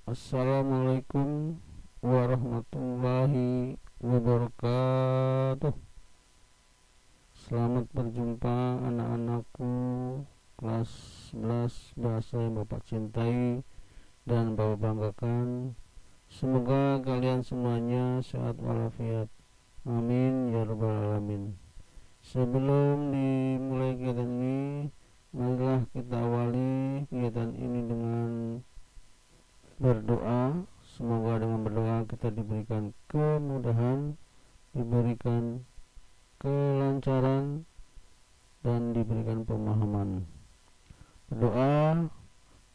Assalamualaikum warahmatullahi wabarakatuh. Selamat berjumpa anak-anakku kelas 11 bahasa yang Bapak cintai dan Bapak banggakan. Semoga kalian semuanya sehat walafiat. Amin ya rabbal alamin. Sebelum dimulai kegiatan ini, marilah kita awali kegiatan ini dengan berdoa. Semoga dengan berdoa kita diberikan kemudahan, diberikan kelancaran, dan diberikan pemahaman. Berdoa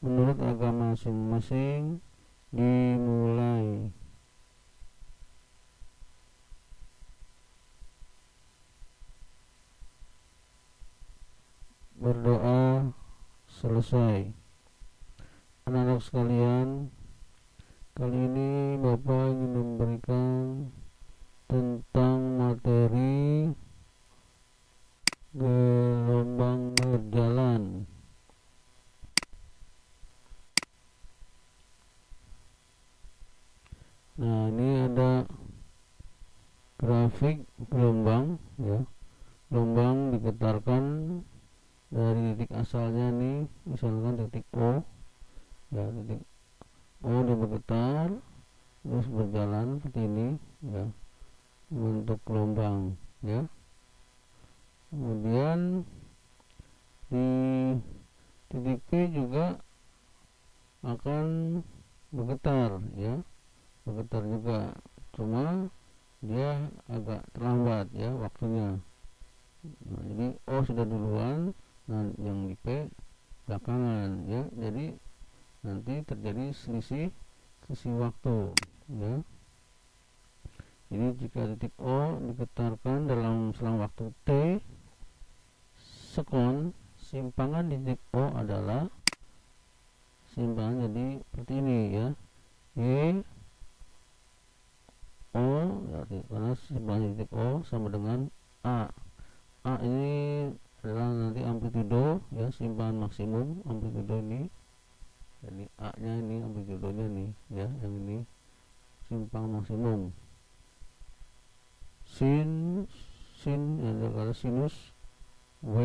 menurut agama masing-masing dimulai. Berdoa selesai. Anak-anak sekalian, kali ini Bapak ingin memberikan tentang materi gelombang berjalan. Nah, ini ada grafik gelombang ya. Gelombang digetarkan dari titik asalnya nih, misalkan titik O ya, titik O dia bergetar terus berjalan seperti ini ya, membentuk gelombang ya. Kemudian di titik P juga akan bergetar ya, bergetar juga, cuma dia agak terlambat ya waktunya. Nah, jadi O sudah duluan, nah yang di P belakangan ya, jadi nanti terjadi selisih waktu ya. Jadi jika titik O digetarkan dalam selang waktu T sekon, simpangan di titik O adalah simpangan jadi seperti ini ya, Y O ya, karena simpangan di titik O sama dengan A. A ini adalah nanti amplitudo ya, simpangan maksimum amplitudo ini. Jadi A nya ini amplitudonya nih ya, yang ini simpangan maksimum. Sin adalah sinus W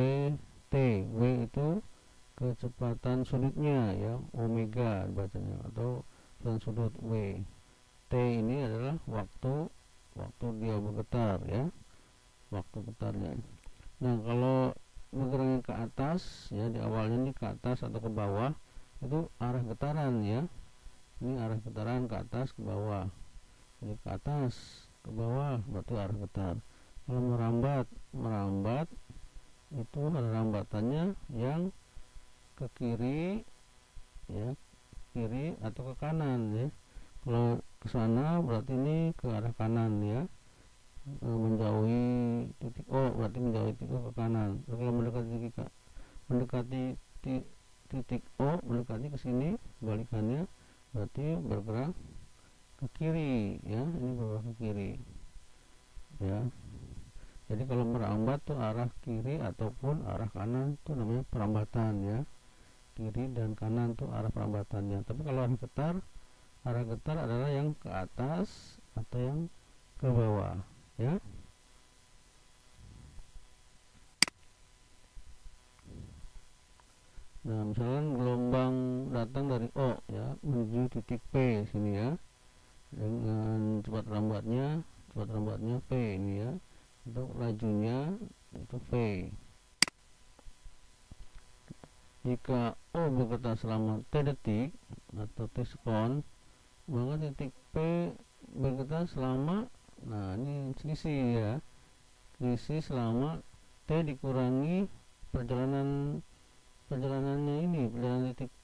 T. W itu kecepatan sudutnya ya, omega bacanya, atau kecepatan sudut W. T ini adalah waktu dia bergetar ya, waktu getarnya. Nah, kalau bergeraknya ke atas ya, di awalnya ini ke atas atau ke bawah, itu arah getaran ya. Ini arah getaran ke atas ke bawah. Jadi ke atas ke bawah berarti arah getar. Kalau merambat itu ada rambatannya yang ke kiri ya, kiri atau ke kanan ya. Kalau ke sana berarti ini ke arah kanan ya, menjauhi titik O berarti menjauhi titik O ke kanan. Kalau mendekati titik O, mendekati ke sini balikannya berarti bergerak ke kiri ya, ini bergerak ke kiri ya. Jadi kalau merambat tuh arah kiri ataupun arah kanan tuh namanya perambatan ya. Kiri dan kanan tuh arah perambatannya. Tapi kalau arah getar adalah yang ke atas atau yang ke bawah ya. Nah, misalkan gelombang datang dari O ya menuju titik P sini ya, dengan cepat rambatnya P ini ya, untuk lajunya itu V. Jika O bergetar selama T detik atau T sekon, maka titik P bergetar selama, nah ini selisih ya, selisih selama T dikurangi perjalanannya ini, perjalanan titik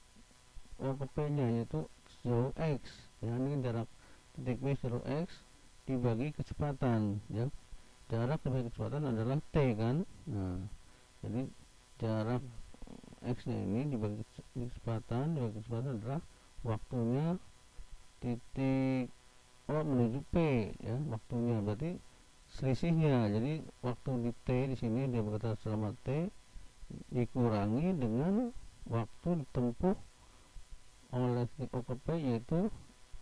O ke P nya, yaitu sejauh X ya. Ini jarak titik P sejauh X dibagi kecepatan ya, jarak dibagi kecepatan adalah T kan. Nah, jadi jarak X nya ini dibagi kecepatan adalah waktunya titik O menuju P ya, waktunya berarti selisihnya. Jadi waktu di T di sini dia bergetar selama T dikurangi dengan waktu ditempuh oleh titik O ke P yaitu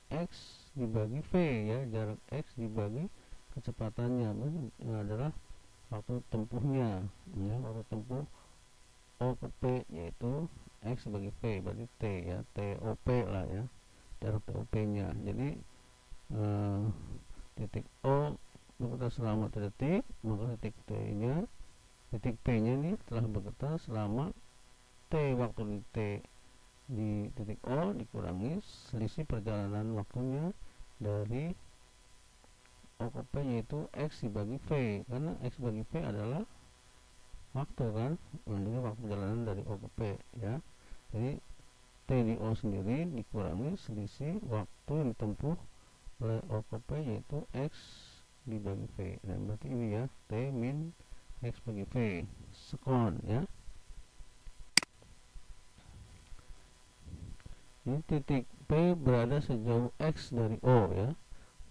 X dibagi V ya, jarak X dibagi kecepatannya adalah waktu tempuhnya ya, waktu tempuh O ke P yaitu X bagi V, berarti T ya, TOP lah ya, jarak TOP nya. Jadi titik O bergetar selama 1 detik, maka titik P nya nih telah bergetar selama T. Waktu di T di titik O dikurangi selisih perjalanan waktunya dari O ke P yaitu X dibagi V, karena X bagi V adalah waktu kan, jadi waktu perjalanan dari O ke P ya. Jadi T di O sendiri dikurangi selisih waktu yang ditempuh oleh O ke P yaitu X dibagi V. Nah berarti ini ya, T min X bagi V sekon ya. Ini titik P berada sejauh X dari O ya,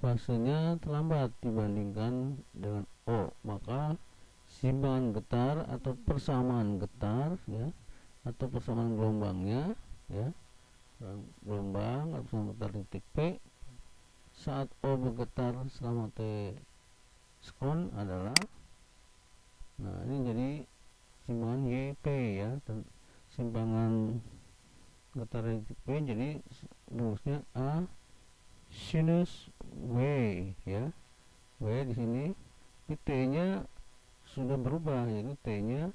fasenya terlambat dibandingkan dengan O, maka simbangan getar atau persamaan getar ya, atau persamaan gelombangnya ya, gelombang atau persamaan getar titik P saat O bergetar selama T sekon adalah, nah ini jadi simbangan YP ya, dan simbangan getar titik P jadi rumusnya A sinus W ya. W di sini T nya sudah berubah, yaitu T nya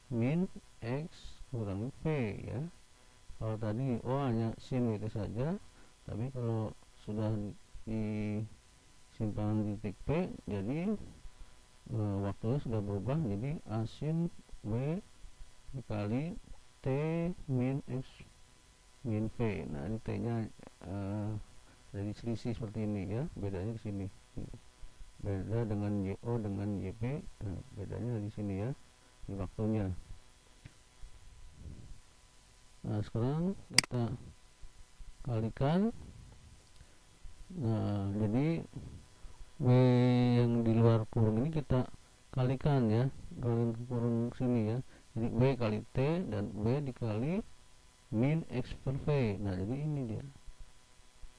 min X kurangi V ya. Kalau tadi O hanya sin itu saja, tapi kalau sudah di simpangan titik P jadi waktunya sudah berubah jadi A sin W dikali T min X min V. Nah ini T nya dari selisih seperti ini ya, bedanya di sini, beda dengan YO dengan YP. Nah, bedanya di sini ya, di waktunya. Nah sekarang kita kalikan. Nah jadi W yang di luar kurung ini kita kalikan ya, kalikan ke kurung sini ya, jadi W kali T dan W dikali min X per V. Nah jadi ini dia,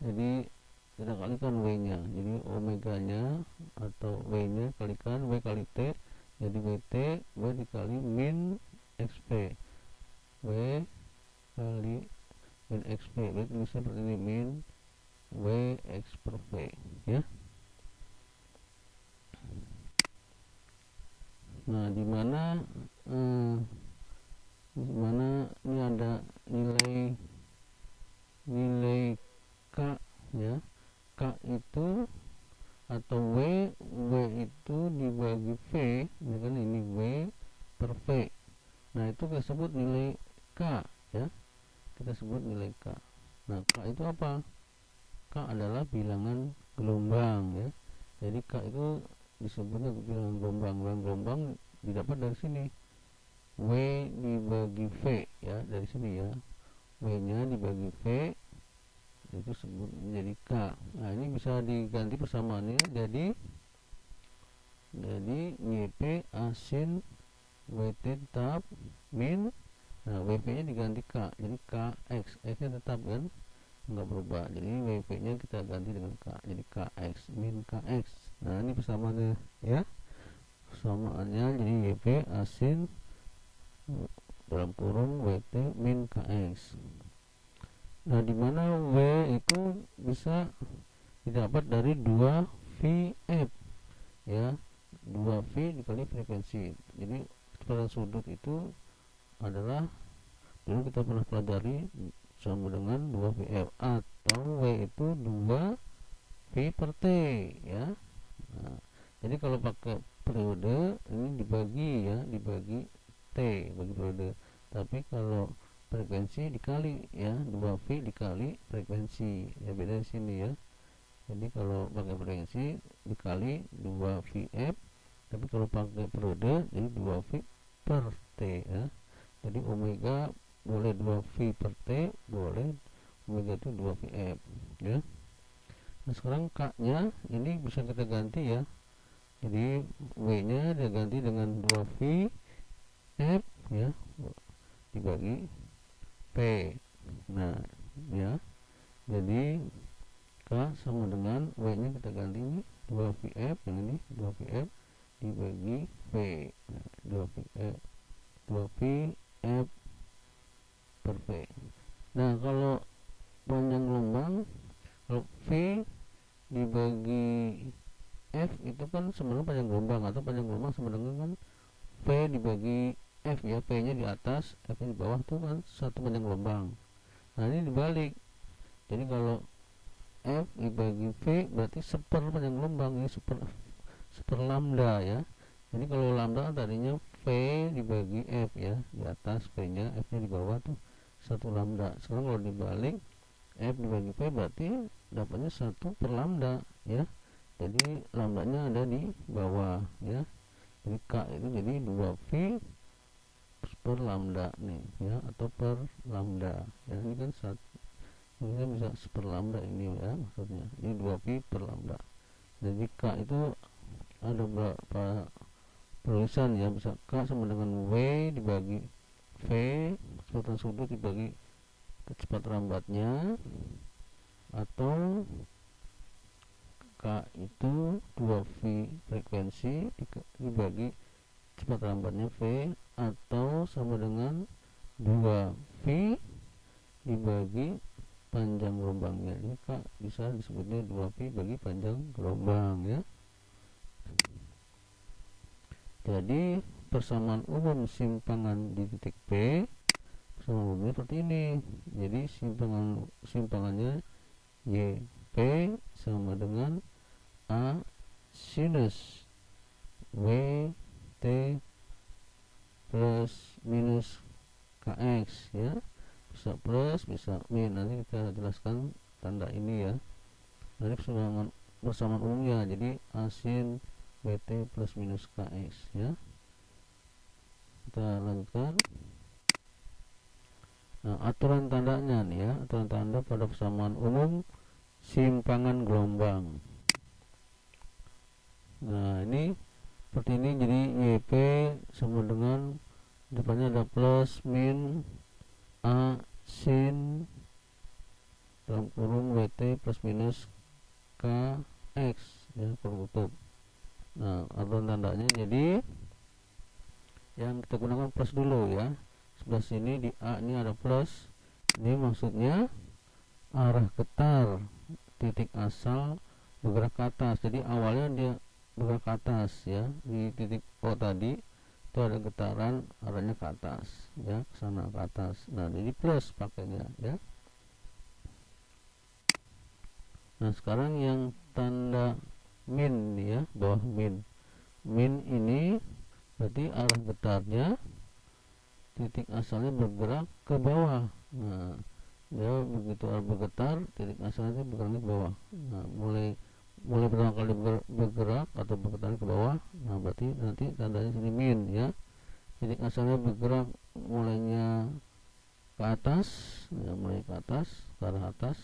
jadi kita kalikan W nya, jadi omega nya atau W nya kalikan W kali T, jadi WT W dikali min XP, W kali min XP, berarti bisa seperti ini, min W X per V ya. Nah dimana ini ada nilai K ya, K itu atau W itu dibagi V, ini kan ini W per V. Nah itu kita sebut nilai K ya, kita sebut nilai K. Nah K itu apa? K adalah bilangan gelombang ya, jadi K itu disebutnya bilangan gelombang. Bilangan gelombang didapat dari sini, W dibagi V ya, dari sini ya, W nya dibagi V itu sebut menjadi K. Nah ini bisa diganti persamaannya jadi YP asin WT tetap min, nah WP nya diganti K, jadi KX, X nya tetap kan nggak berubah, jadi WP nya kita ganti dengan K, jadi KX min KX. Nah ini persamaannya ya, persamaannya jadi YP asin dalam kurung WT min KX. Nah dimana W itu bisa didapat dari 2 VF ya, 2V dikali frekuensi. Jadi kecepatan sudut itu adalah, dulu kita pernah pelajari, sama dengan 2 VF, atau W itu 2 V per T ya. Nah, jadi kalau pakai periode ini dibagi ya, dibagi T bagi periode, tapi kalau frekuensi dikali ya, 2V dikali frekuensi ya, beda di sini ya. Jadi kalau pakai frekuensi dikali 2VF, tapi kalau pakai periode jadi 2V per T ya. Jadi omega boleh 2V per T, boleh omega itu 2VF ya. Nah sekarang K nya ini bisa kita ganti ya, jadi W nya diganti dengan 2VF ya, dibagi P. Nah ya. Jadi K sama dengan W nya kita ganti ini 2VF, yang ini 2VF dibagi V. Nah, 2VF per V. Nah, kalau panjang gelombang, kalau V dibagi F itu kan sebenarnya panjang gelombang, atau panjang gelombang sama dengan kan V dibagi F ya, V nya di atas, F nya di bawah, itu kan satu panjang gelombang. Nah, ini dibalik. Jadi kalau F dibagi V berarti seper panjang gelombang, ini seper lambda ya. Jadi kalau lambda tadinya V dibagi F ya, di atas V nya, F nya di bawah tuh satu lambda. Sekarang kalau dibalik, F dibagi V berarti dapatnya 1 per lambda ya. Jadi lambdanya ada di bawah ya. Jadi K itu jadi 2V per lambda nih ya, atau per lambda ya. Ini kan ini bisa seper lambda ini ya, maksudnya ini 2V per lambda. Jadi K itu ada berapa penulisan ya, bisa K sama dengan W dibagi V kecepatan sudut dibagi kecepatan lambatnya, atau K itu 2V frekuensi dibagi kecepatan lambatnya V, atau sama dengan 2V dibagi panjang gelombangnya. Ini K bisa disebutnya 2V bagi panjang gelombang ya. Jadi persamaan umum simpangan di titik P, persamaan umumnya seperti ini. Jadi simpangannya YP sama dengan A sinus WT plus minus KX ya. Bisa plus, bisa min. Nanti kita jelaskan tanda ini ya. Nanti persamaan umumnya, jadi A sin WT plus minus KX ya. Kita lanjutkan. Nah, aturan tandanya nih ya, aturan tanda pada persamaan umum simpangan gelombang. Nah, ini seperti ini, jadi YP sama dengan depannya ada plus min A sin dalam kurung WT plus minus KX ya, tertutup. Nah, aturan tandanya jadi yang kita gunakan plus dulu ya. Sebelah sini di A ini ada plus, ini maksudnya arah getar titik asal bergerak ke atas. Jadi awalnya dia bergerak ke atas ya, di titik O tadi itu ada getaran arahnya ke atas ya, ke sana ke atas. Nah, jadi plus pakainya ya. Nah, sekarang yang tanda min ya, bawah min ini berarti arah getarnya titik asalnya bergerak ke bawah. Nah, dia begitu bergetar, titik asalnya bergerak ke bawah. Nah, mulai pertama kali bergerak atau bergetar ke bawah, nah berarti nanti tandanya sini min ya. Titik asalnya bergerak mulainya ke atas ya, mulai ke atas, ke arah atas,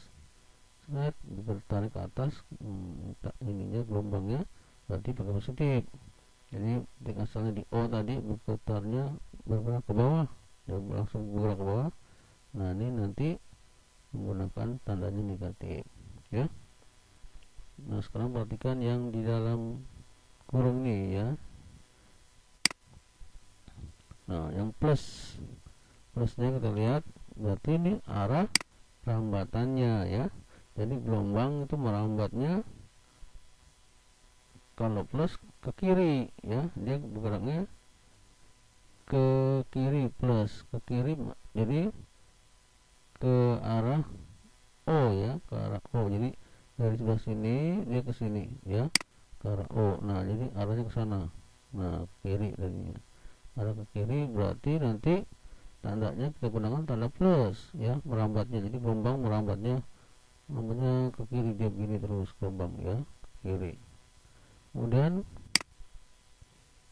bertarik ke atas, ininya gelombangnya berarti pakai positif. Jadi titik asalnya di O tadi bergetarnya bergerak ke bawah, ya langsung bergerak ke bawah. Nah, ini nanti menggunakan tandanya negatif ya. Nah, sekarang perhatikan yang di dalam kurung ini ya. Nah, yang plusnya kita lihat berarti ini arah rambatannya ya. Jadi gelombang itu merambatnya kalau plus ke kiri ya, dia bergeraknya ke kiri, plus ke kiri, jadi ke arah O ya, ke arah O. Jadi dari sebelah sini dia ke sini ya, ke arah O. Nah, jadi arahnya ke sana. Nah, kiri tadinya arah ke kiri, berarti nanti tandanya kita gunakan tanda plus ya, merambatnya. Jadi gelombang merambatnya ke kiri, dia begini terus gelombang ya, ke kiri. Kemudian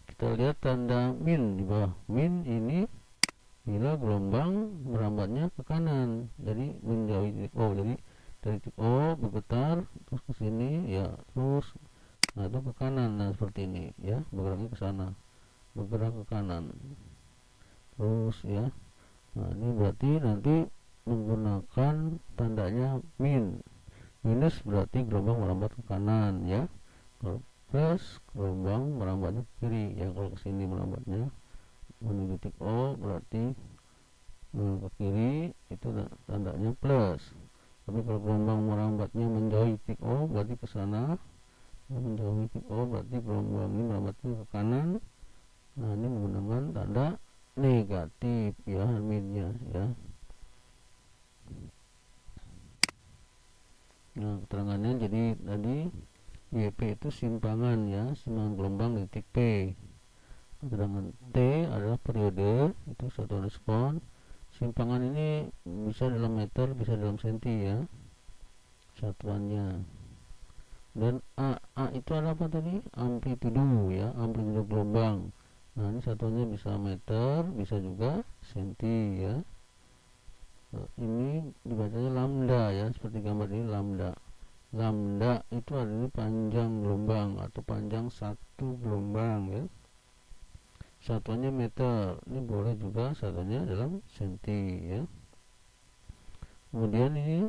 kita lihat tanda min di bawah. Min ini bila gelombang merambatnya ke kanan, jadi menjauhi titik O. Jadi dari titik O bergetar terus ke sini ya, terus nah itu ke kanan. Nah, seperti ini ya, bergeraknya ke sana, bergerak ke kanan terus ya. Nah, ini berarti nanti menggunakan min. Minus berarti gelombang merambat ke kanan ya. Kalau plus gelombang merambatnya ke kiri ya. Kalau ke sini merambatnya menuju titik O berarti ke kiri, itu tandanya plus. Tapi kalau gelombang merambatnya menjauhi titik O berarti ke sana. Menjauhi titik O berarti gelombang ini merambatnya ke kanan. Nah, ini menggunakan tanda negatif ya, minnya ya. Nah, keterangannya jadi tadi YP itu simpangan ya, simpangan gelombang di titik P. Sedangkan T adalah periode, itu satuan respon. Simpangan ini bisa dalam meter, bisa dalam senti ya satuannya. Dan A itu adalah apa tadi? Amplitudo ya, amplitudo gelombang. Nah, ini satuannya bisa meter, bisa juga senti ya. Ini dibacanya lambda ya, seperti gambar ini lambda. Lambda itu adalah panjang gelombang atau panjang satu gelombang ya. Satuannya meter, ini boleh juga satuannya dalam senti ya. Kemudian ini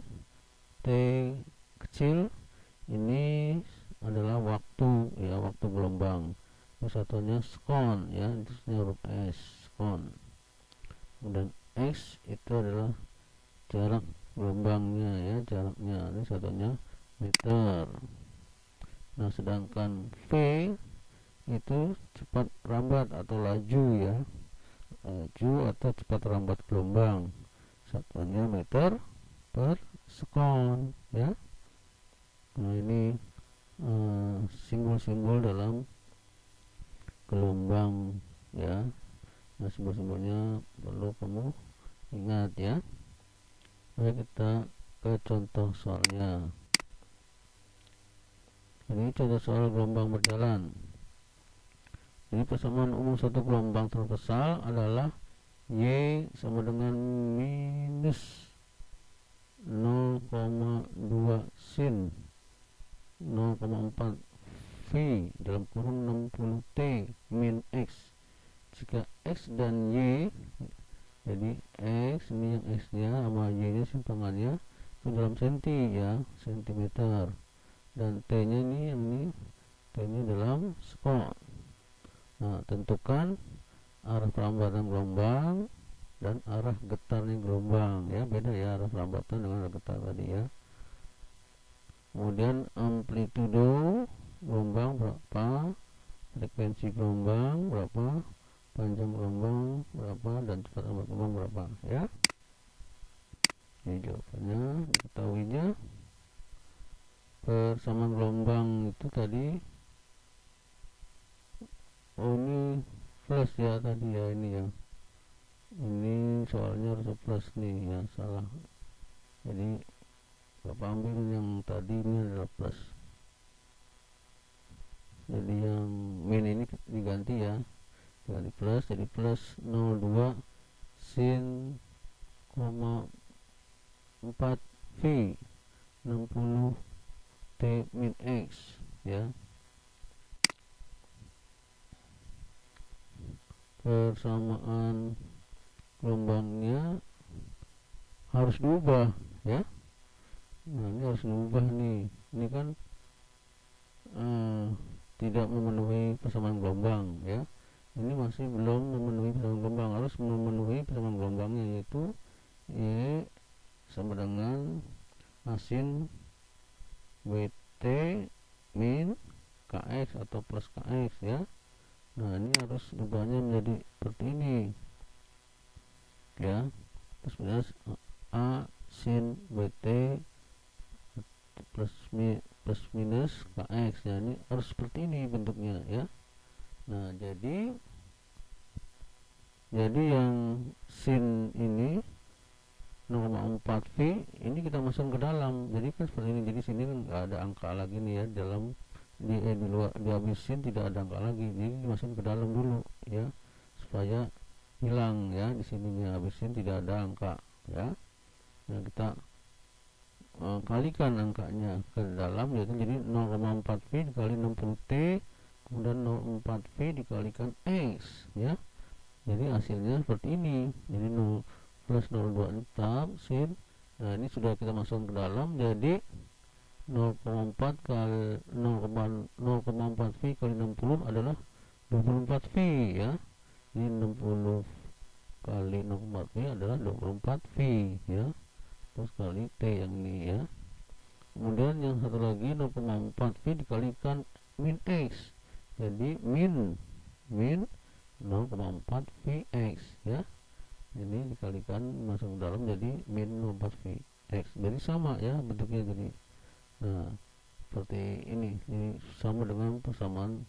T kecil, ini adalah waktu ya, waktu gelombang. Satuannya sekon ya, itu huruf S, sekon. Kemudian X itu adalah jarak gelombangnya ya, jaraknya, ini satuannya meter. Nah, sedangkan V itu cepat rambat atau laju ya, laju atau cepat rambat gelombang, satuannya meter per sekon ya. Nah, ini simbol-simbol dalam gelombang ya. Nah, simbol-simbolnya perlu kamu ingat ya. Baik, kita ke contoh soalnya. Ini contoh soal gelombang berjalan. Jadi persamaan umum satu gelombang transversal adalah Y sama dengan minus 0,2 sin 0,4 V dalam kurung 60 T min X. Jika X dan Y, jadi X ini yang X nya sama Y nya simpangannya itu dalam senti ya, sentimeter, dan T nya ini, yang ini T nya dalam sekon. Nah, tentukan arah perambatan gelombang dan arah getarnya gelombang ya, beda ya arah perambatan dengan arah getar tadi ya. Kemudian amplitudo gelombang berapa, frekuensi gelombang berapa, panjang gelombang berapa, dan cepat rambat gelombang berapa ya. Ini jawabannya, diketahuinya. Persamaan gelombang itu tadi, oh ini plus ya tadi ya, ini ya, ini soalnya harus plus nih ya, salah. Jadi Bapak ambil yang tadi, ini adalah plus. Jadi yang min ini diganti ya, diganti plus, jadi plus 02 sin 4 V 60 T min X ya. Persamaan gelombangnya harus diubah ya. Nah, ini harus diubah nih, ini kan tidak memenuhi persamaan gelombang ya. Ini masih belum memenuhi persamaan gelombang, harus memenuhi persamaan gelombangnya, yaitu Y sama dengan asin WT min KX atau plus KX ya. Nah, ini harus ubahnya menjadi seperti ini ya. Terus minus A sin WT plus minus KX ya, ini harus seperti ini bentuknya ya. Nah, jadi yang sin ini 0,4 V ini kita masukkan ke dalam, jadi kan seperti ini. Jadi sini kan nggak ada angka lagi nih ya, dalam di luar dihabisin, tidak ada angka lagi, jadi dimasukin ke dalam dulu ya, supaya hilang ya, di sini habisin tidak ada angka ya. Nah, kita kalikan angkanya ke dalam, yaitu jadi 0,4 V dikali 60 T, kemudian 0,4 V dikalikan X ya. Jadi hasilnya seperti ini, jadi 0 plus 0,2 tetap sin Nah, ini sudah kita masuk ke dalam, jadi 0,4 kali 0,4 V kali 60 adalah 24 V ya. Ini 60 kali 0,4 V adalah 24 V ya. Terus kali T yang ini ya. Kemudian yang satu lagi 0,4 V dikalikan min X. Jadi min 0,4 Vx ya. Ini dikalikan masuk ke dalam jadi min 0,4 Vx. Jadi sama ya bentuknya jadi. Nah, seperti ini sama dengan persamaan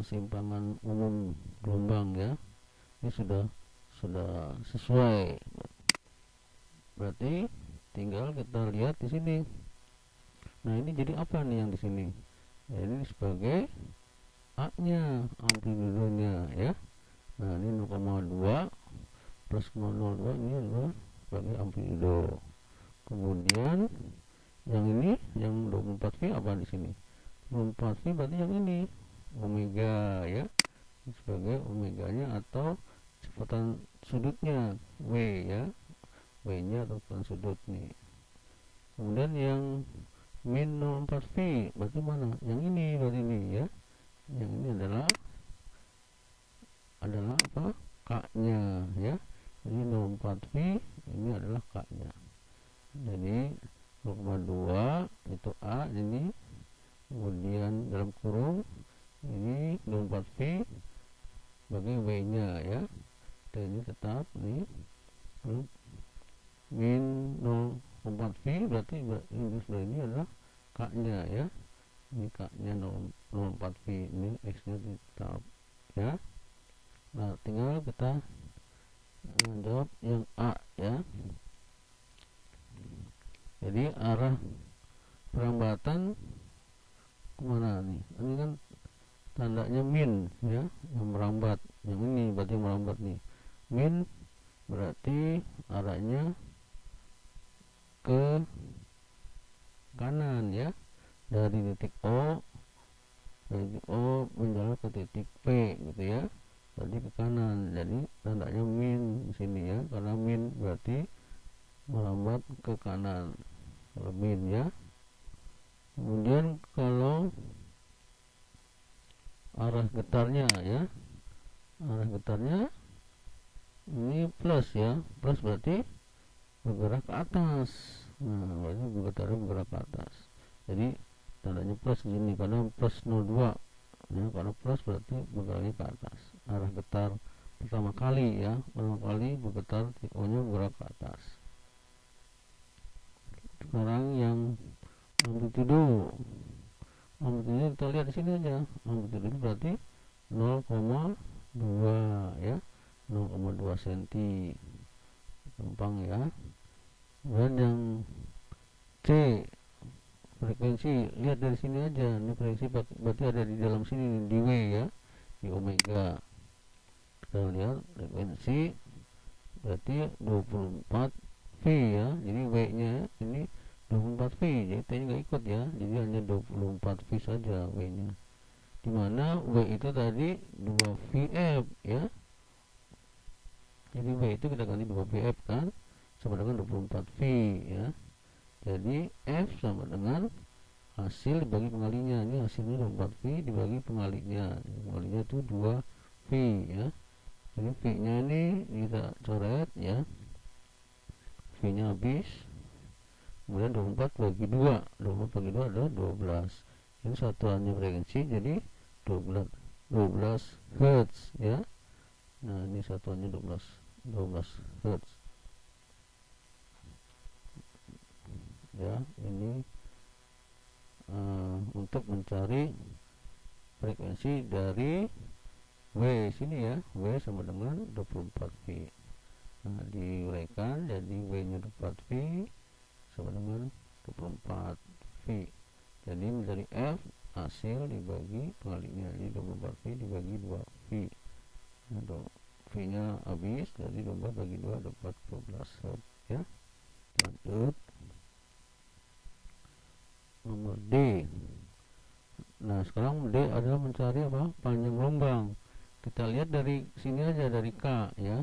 simpangan umum gelombang ya. Ini sudah sesuai. Berarti tinggal kita lihat di sini. Nah, ini jadi apa nih yang di sini? Ya, ini sebagai A-nya, amplitudenya ya. Nah, ini 0,2 plus 0,02 ini adalah sebagai amplitudo. Kemudian yang ini yang 24 V apa di sini? 24 V berarti yang ini omega ya, sebagai omeganya atau kecepatan sudutnya W ya, W nya atau kecepatan sudut nih. Kemudian yang min 04 V berarti mana? Yang ini berarti ini ya. Yang ini adalah apa? K nya ya. Jadi 04 V ini adalah K nya. Jadi 0,2 itu A ini, kemudian dalam kurung ini 24 V sebagai W nya ya. Dan ini tetap nih min 0,4 V berarti ini adalah K nya ya. Ini K nya 0,4 V, ini X nya tetap ya. Nah, tinggal kita jawab yang A ya. Jadi arah perambatan kemana nih? Ini kan tandanya min ya, yang merambat. Yang ini berarti merambat nih. Min berarti arahnya ke kanan ya, dari titik O menjalar ke titik P gitu ya. Jadi ke kanan. Jadi tandanya min di sini ya, karena min berarti merambat ke kanan. Kalau min ya. Kemudian kalau arah getarnya ya, arah getarnya ini plus ya, plus berarti bergerak ke atas. Nah, berarti getarnya bergerak ke atas. Jadi tandanya plus gini karena plus 02 ya, karena plus berarti bergeraknya ke atas. Arah getar pertama kali ya, pertama kali bergetar titik O nya bergerak ke atas. Sekarang yang amplitudo kita lihat di sini aja. Amplitudo itu berarti 0,2 ya, 0,2 cm. Gampang ya. Dan yang C frekuensi, lihat dari sini aja. Ini frekuensi berarti ada di dalam sini di W ya, di omega. Kita lihat frekuensi berarti 24 V ya. Jadi W nya ini 24 V, jadi T nya nggak ikut ya, jadi hanya 24 V saja W nya, dimana W itu tadi 2 VF ya. Jadi W itu kita ganti 2 VF kan, sama dengan 24 V ya. Jadi F sama dengan hasil dibagi pengalinya. Ini hasilnya 24 V dibagi pengalinya. Pengalinya itu 2 V ya. Jadi V nya ini kita coret ya, V nya habis. Kemudian 24 bagi 2, 24 bagi 2 adalah 12. Ini satuannya frekuensi, jadi 12 Hz ya. Nah, ini satuannya 12 Hz ya. Ini untuk mencari frekuensi dari W sini ya. W sama dengan 24 V. Nah, diuraikan jadi W nya 24 V sama dengan 24 V. Jadi menjadi F hasil dibagi pengalinya, jadi 24 V dibagi 2 V. Nah, V nya habis, jadi 24 bagi 2 dapat 12 Hz ya. Lanjut nomor D. Nah, sekarang D adalah mencari apa? Panjang gelombang. Kita lihat dari sini aja, dari K ya.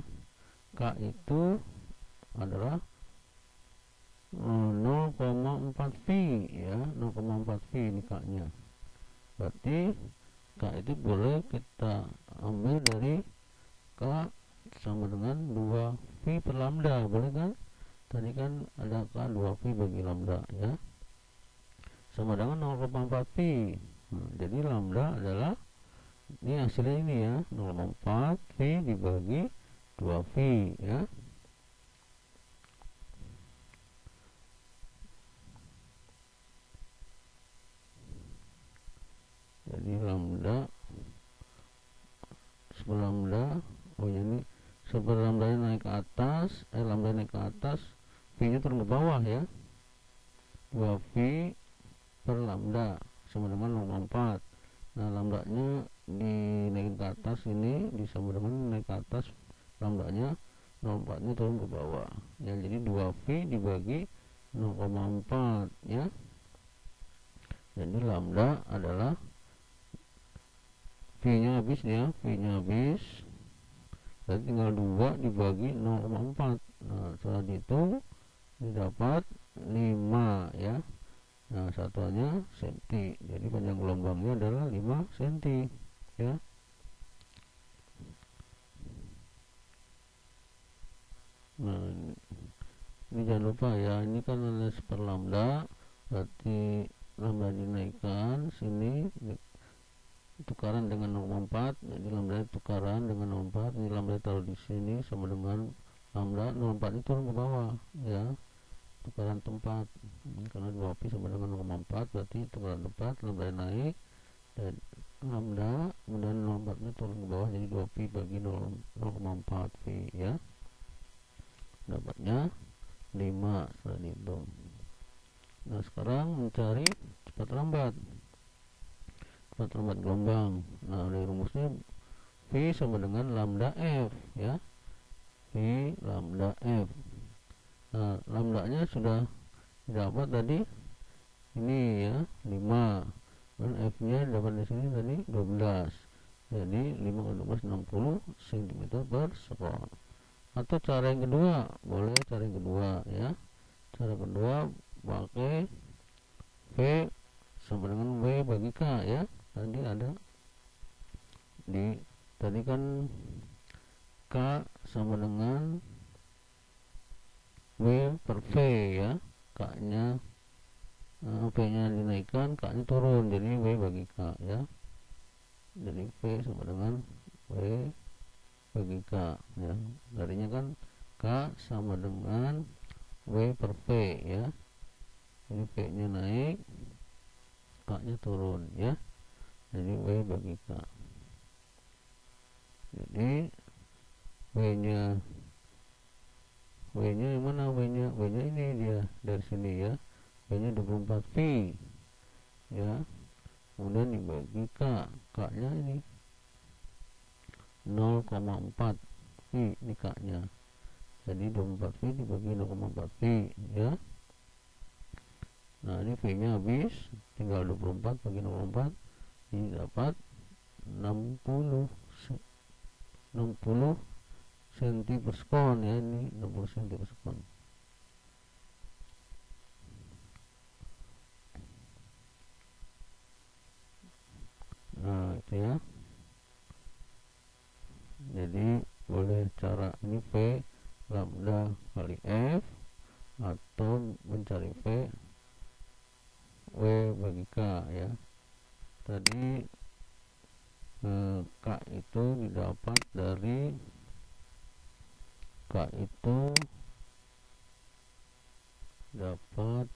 K itu adalah 0,4 V ya, 0,4 V ini K-nya. Berarti K itu boleh kita ambil dari K sama dengan 2 V per lambda, boleh kan? Tadi kan ada K 2 V bagi lambda ya, sama dengan 0,4 V. Jadi lambda adalah ini hasilnya ini ya, 0,4 V dibagi 2 V ya. Jadi lambda lambda, oh ya ini sebelum lambda naik ke atas, lambda naik ke atas, V nya turun ke bawah ya, 2V per lambda sama dengan 0,4. Nah lambdanya dinaikin ke atas, ini disama dengan naik ke atas, lambdanya 0,4 nya turun ke bawah ya, jadi 2V dibagi 0,4 ya. Jadi lambda adalah V nya habis ya, V nya habis, jadi tinggal 2 dibagi 0,4. Nah setelah dihitung didapat 5 ya. Nah satuannya senti, jadi panjang gelombangnya adalah 5 cm ya. Nah ini jangan lupa ya, ini kan ada per lambda, berarti lambda dinaikkan, sini tukaran dengan 0,4, jadi lambda tukaran dengan 0,4, ini lambda taruh di sini sama dengan lambda 0,4 itu turun ke bawah ya, tukaran tempat, karena 2pi sama dengan 0,4, berarti tukaran tempat, lambda naik dan lambda, kemudian 0,4 nya turun ke bawah, jadi 2pi bagi 0,4 pi ya, dapatnya 5 setelah dihitung. Nah sekarang mencari cepat lambat gelombang. Nah dari rumusnya V sama dengan lambda F ya, V lambda F. Nah lambdanya sudah dapat tadi ini ya, 5, dan F nya dapat di sini tadi 12, jadi 5 kali 12 60 cm per sekon. Atau cara yang kedua, boleh cara yang kedua ya, cara kedua pakai V sama dengan W bagi K ya. Tadi ada tadi kan K sama dengan W per V ya, K nya V nya dinaikkan, K nya turun, jadi W bagi K ya, jadi V sama dengan W bagi K ya, tadinya kan K sama dengan W per V ya, jadi V nya naik, K nya turun ya, jadi W bagi K. Jadi W nya yang mana? W nya ini dia, dari sini ya, W nya 24 V ya, kemudian dibagi K, K nya ini 0,4 V, ini K nya, jadi 24 V dibagi 0,4 V ya. Nah ini V nya habis, tinggal 24 bagi 0,4, ini dapat 60 cm per sekon ya, ini 60 cm per sekon. Nah itu ya, jadi boleh cara ini V lambda kali F, atau mencari V W bagi K ya. Tadi K itu didapat dari K itu dapat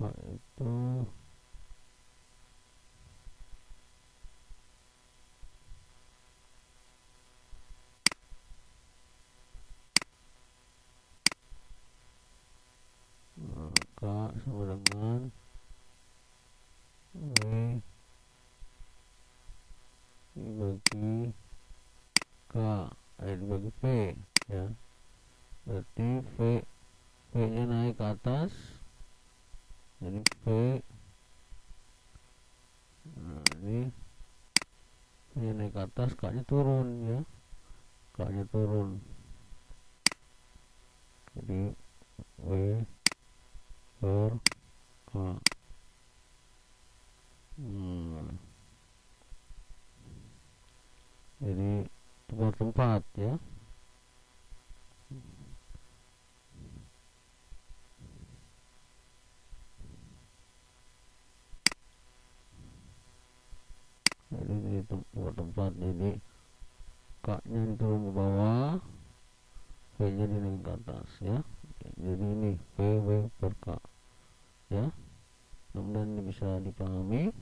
K itu K sama dengan W dibagi K, dibagi V ya, berarti V atas, kaknya turun ya, kaknya turun. Jadi W per K. Jadi tukar tempat ya. Jadi di tempat, jadi K-nya diturun ke bawah, V-nya dinaik ke atas ya. Jadi ini V per K ya. Mudah-mudahan ini bisa dipahami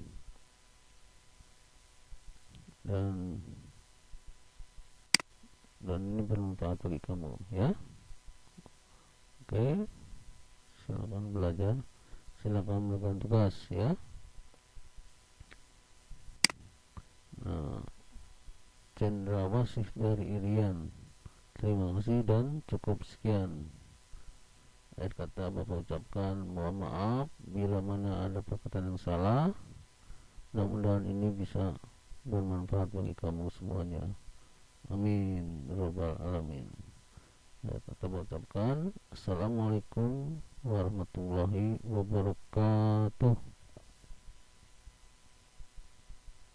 dan ini bermanfaat bagi kamu ya. Oke, silakan belajar, silakan melakukan tugas ya. Nah, cendrawasih dari Irian, terima kasih dan cukup sekian. Akhir kata Bapak ucapkan mohon maaf bila mana ada perkataan yang salah. Mudah-mudahan ini bisa bermanfaat bagi kamu semuanya. Amin robbal alamin. Akhir kata Bapak ucapkan assalamualaikum warahmatullahi wabarakatuh.